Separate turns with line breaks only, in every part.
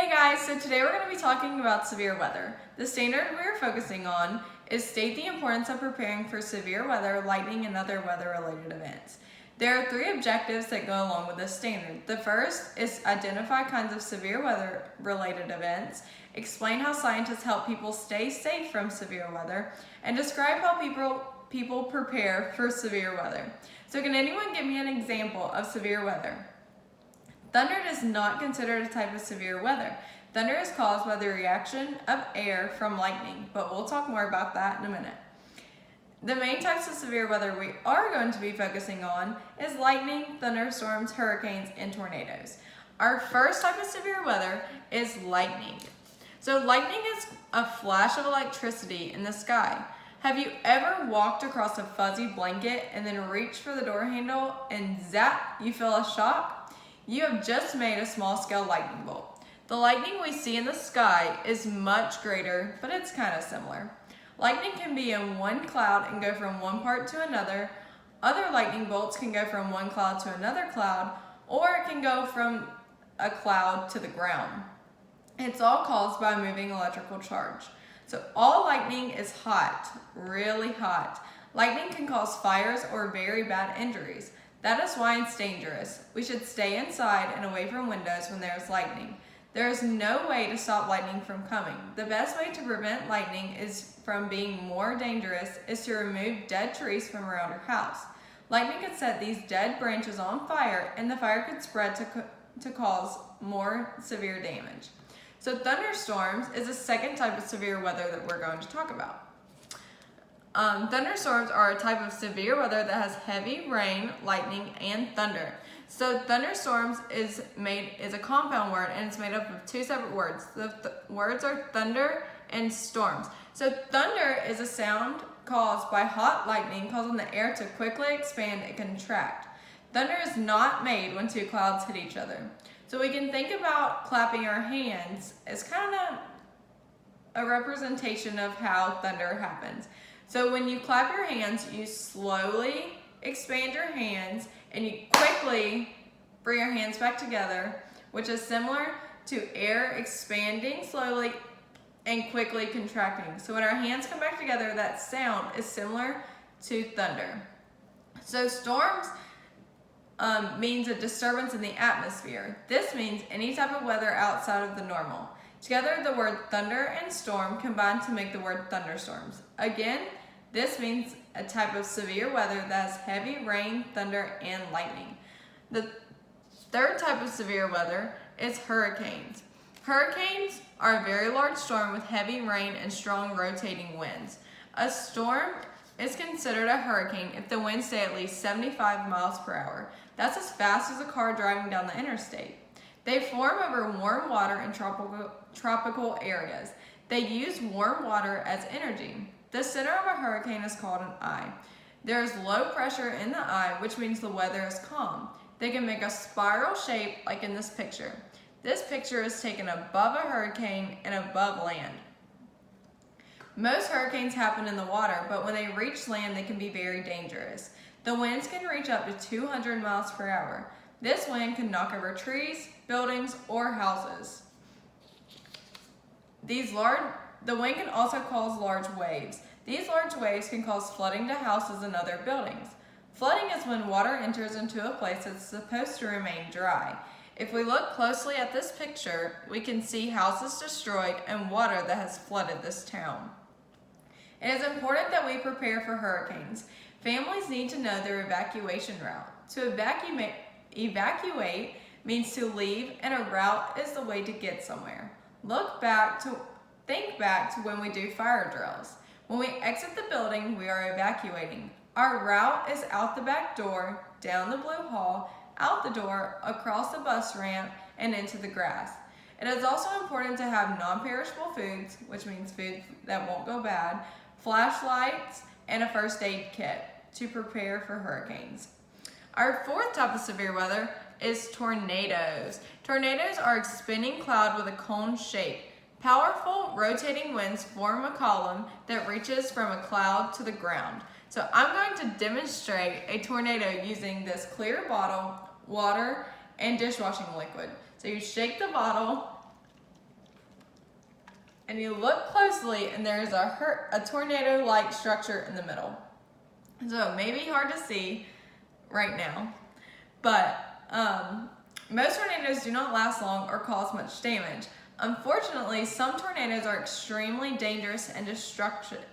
Hey guys, so today we're going to be talking about severe weather. The standard we're focusing on is state the importance of preparing for severe weather, lightning, and other weather-related events. There are three objectives that go along with this standard. The first is identify kinds of severe weather-related events, explain how scientists help people stay safe from severe weather, and describe how people prepare for severe weather. So can anyone give me an example of severe weather? Thunder is not considered a type of severe weather. Thunder is caused by the reaction of air from lightning, but we'll talk more about that in a minute. The main types of severe weather we are going to be focusing on is lightning, thunderstorms, hurricanes, and tornadoes. Our first type of severe weather is lightning. So lightning is a flash of electricity in the sky. Have you ever walked across a fuzzy blanket and then reached for the door handle and zap, you feel a shock? You have just made a small-scale lightning bolt. The lightning we see in the sky is much greater, but it's kind of similar. Lightning can be in one cloud and go from one part to another. Other lightning bolts can go from one cloud to another cloud, or it can go from a cloud to the ground. It's all caused by a moving electrical charge. So all lightning is hot, really hot. Lightning can cause fires or very bad injuries. That is why it's dangerous. We should stay inside and away from windows when there is lightning. There is no way to stop lightning from coming. The best way to prevent lightning from being more dangerous is to remove dead trees from around your house. Lightning could set these dead branches on fire, and the fire could spread to cause more severe damage. So thunderstorms is the second type of severe weather that we're going to talk about. Thunderstorms are a type of severe weather that has heavy rain, lightning, and thunder. So thunderstorms is a compound word, and it's made up of two separate words. The words are thunder and storms. So thunder is a sound caused by hot lightning causing the air to quickly expand and contract. Thunder is not made when two clouds hit each other. So we can think about clapping our hands as kind of a representation of how thunder happens. So when you clap your hands, you slowly expand your hands and you quickly bring your hands back together, which is similar to air expanding slowly and quickly contracting. So when our hands come back together, that sound is similar to thunder. So storms means a disturbance in the atmosphere. This means any type of weather outside of the normal. Together, the word thunder and storm combine to make the word thunderstorms. Again, this means a type of severe weather that has heavy rain, thunder, and lightning. The third type of severe weather is hurricanes. Hurricanes are a very large storm with heavy rain and strong rotating winds. A storm is considered a hurricane if the winds stay at least 75 miles per hour. That's as fast as a car driving down the interstate. They form over warm water in tropical areas. They use warm water as energy. The center of a hurricane is called an eye. There is low pressure in the eye, which means the weather is calm. They can make a spiral shape like in this picture. This picture is taken above a hurricane and above land. Most hurricanes happen in the water, but when they reach land, they can be very dangerous. The winds can reach up to 200 miles per hour. This wind can knock over trees, buildings, or houses. The wind can also cause large waves. These large waves can cause flooding to houses and other buildings. Flooding is when water enters into a place that's supposed to remain dry. If we look closely at this picture, we can see houses destroyed and water that has flooded this town. It is important that we prepare for hurricanes. Families need to know their evacuation route. To evacuate means to leave, and a route is the way to get somewhere. Think back to when we do fire drills. When we exit the building, we are evacuating. Our route is out the back door, down the blue hall, out the door, across the bus ramp, and into the grass. It is also important to have non-perishable foods, which means food that won't go bad, flashlights, and a first aid kit to prepare for hurricanes. Our fourth type of severe weather is tornadoes. Tornadoes are a spinning cloud with a cone shape. Powerful rotating winds form a column that reaches from a cloud to the ground. So I'm going to demonstrate a tornado using this clear bottle, water, and dishwashing liquid. So you shake the bottle and you look closely and there's a tornado-like structure in the middle. So it may be hard to see right now, but most tornadoes do not last long or cause much damage. Unfortunately, some tornadoes are extremely dangerous and destructive.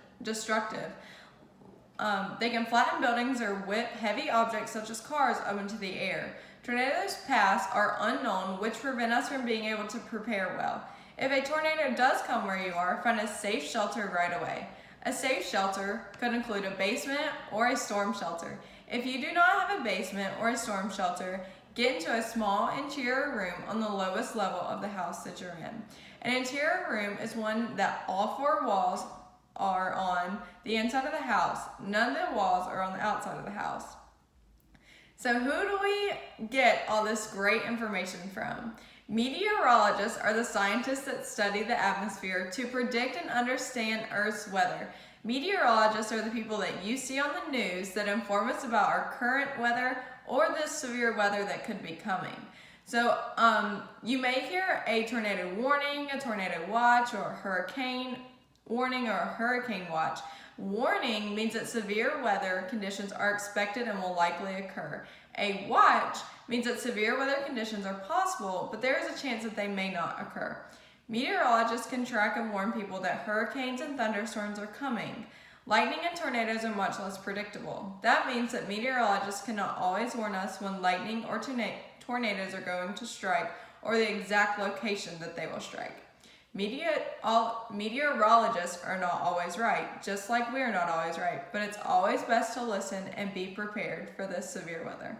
They can flatten buildings or whip heavy objects such as cars up into the air. Tornadoes' paths are unknown, which prevent us from being able to prepare well. If a tornado does come where you are, find a safe shelter right away. A safe shelter could include a basement or a storm shelter. If you do not have a basement or a storm shelter, get into a small interior room on the lowest level of the house that you're in. An interior room is one that all four walls are on the inside of the house. None of the walls are on the outside of the house. So who do we get all this great information from? Meteorologists are the scientists that study the atmosphere to predict and understand Earth's weather. Meteorologists are the people that you see on the news that inform us about our current weather or the severe weather that could be coming. So you may hear a tornado warning, a tornado watch, or a hurricane warning or a hurricane watch. Warning means that severe weather conditions are expected and will likely occur. A watch means that severe weather conditions are possible, but there is a chance that they may not occur. Meteorologists can track and warn people that hurricanes and thunderstorms are coming. Lightning and tornadoes are much less predictable. That means that meteorologists cannot always warn us when lightning or tornadoes are going to strike or the exact location that they will strike. Meteorologists are not always right, just like we are not always right, but it's always best to listen and be prepared for this severe weather.